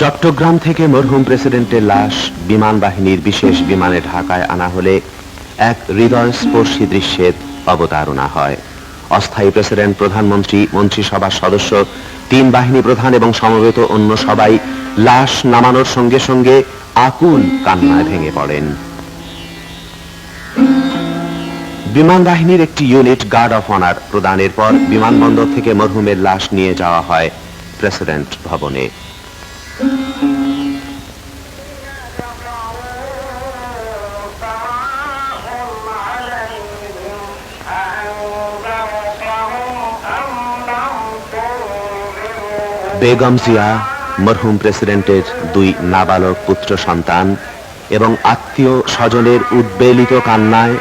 চট্টগ্রাম থেকে মরহুম প্রেসিডেন্টের লাশ বিমান বাহিনীর বিশেষ বিমানে ঢাকায় আনা হলে এক হৃদয়স্পর্শী দৃশ্যের অবতারণা হয়। অস্থায়ী প্রেসিডেন্ট, প্রধানমন্ত্রী, মন্ত্রিসভার সদস্য, তিন বাহিনী প্রধান এবং সমবেত অন্য সবাই লাশ নামানোর সঙ্গে সঙ্গে আকুল কান্নায় ভেঙে পড়েন। বিমান বাহিনীর একটি ইউনিট গার্ড অফ অনার প্রদানের পর বিমানবন্দর থেকে মরহুমের লাশ নিয়ে যাওয়া হয় প্রেসিডেন্ট ভবনে। বেগম জিয়া, মরহুম প্রেসিডেন্টের দুই নাবালক পুত্র সন্তান এবং আত্মীয় স্বজনের উদ্বেলিত কান্নায়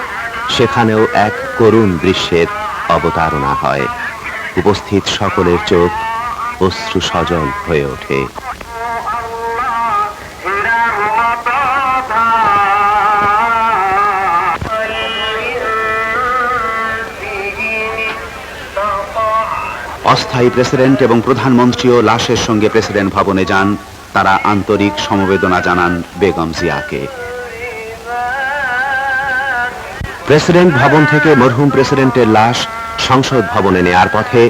সেখানেও এক করুণ দৃশ্যের অবতারণা হয়। উপস্থিত সকলের চোখ অশ্রু সজল হয়ে ওঠে। অস্থায়ী প্রেসিডেন্ট এবং প্রধানমন্ত্রীও লাশের সঙ্গে প্রেসিডেন্ট ভবনে যান। তারা আন্তরিক সমবেদনা জানান বেগম জিয়াকে। প্রেসিডেন্ট ভবন থেকে মরহুম প্রেসিডেন্টের লাশ সংসদ ভবনে নেয়ার পথে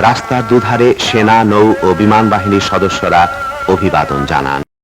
রাস্তার দুধারে সেনা, নৌ ও বিমান বাহিনীর সদস্যরা অভিবাদন জানান।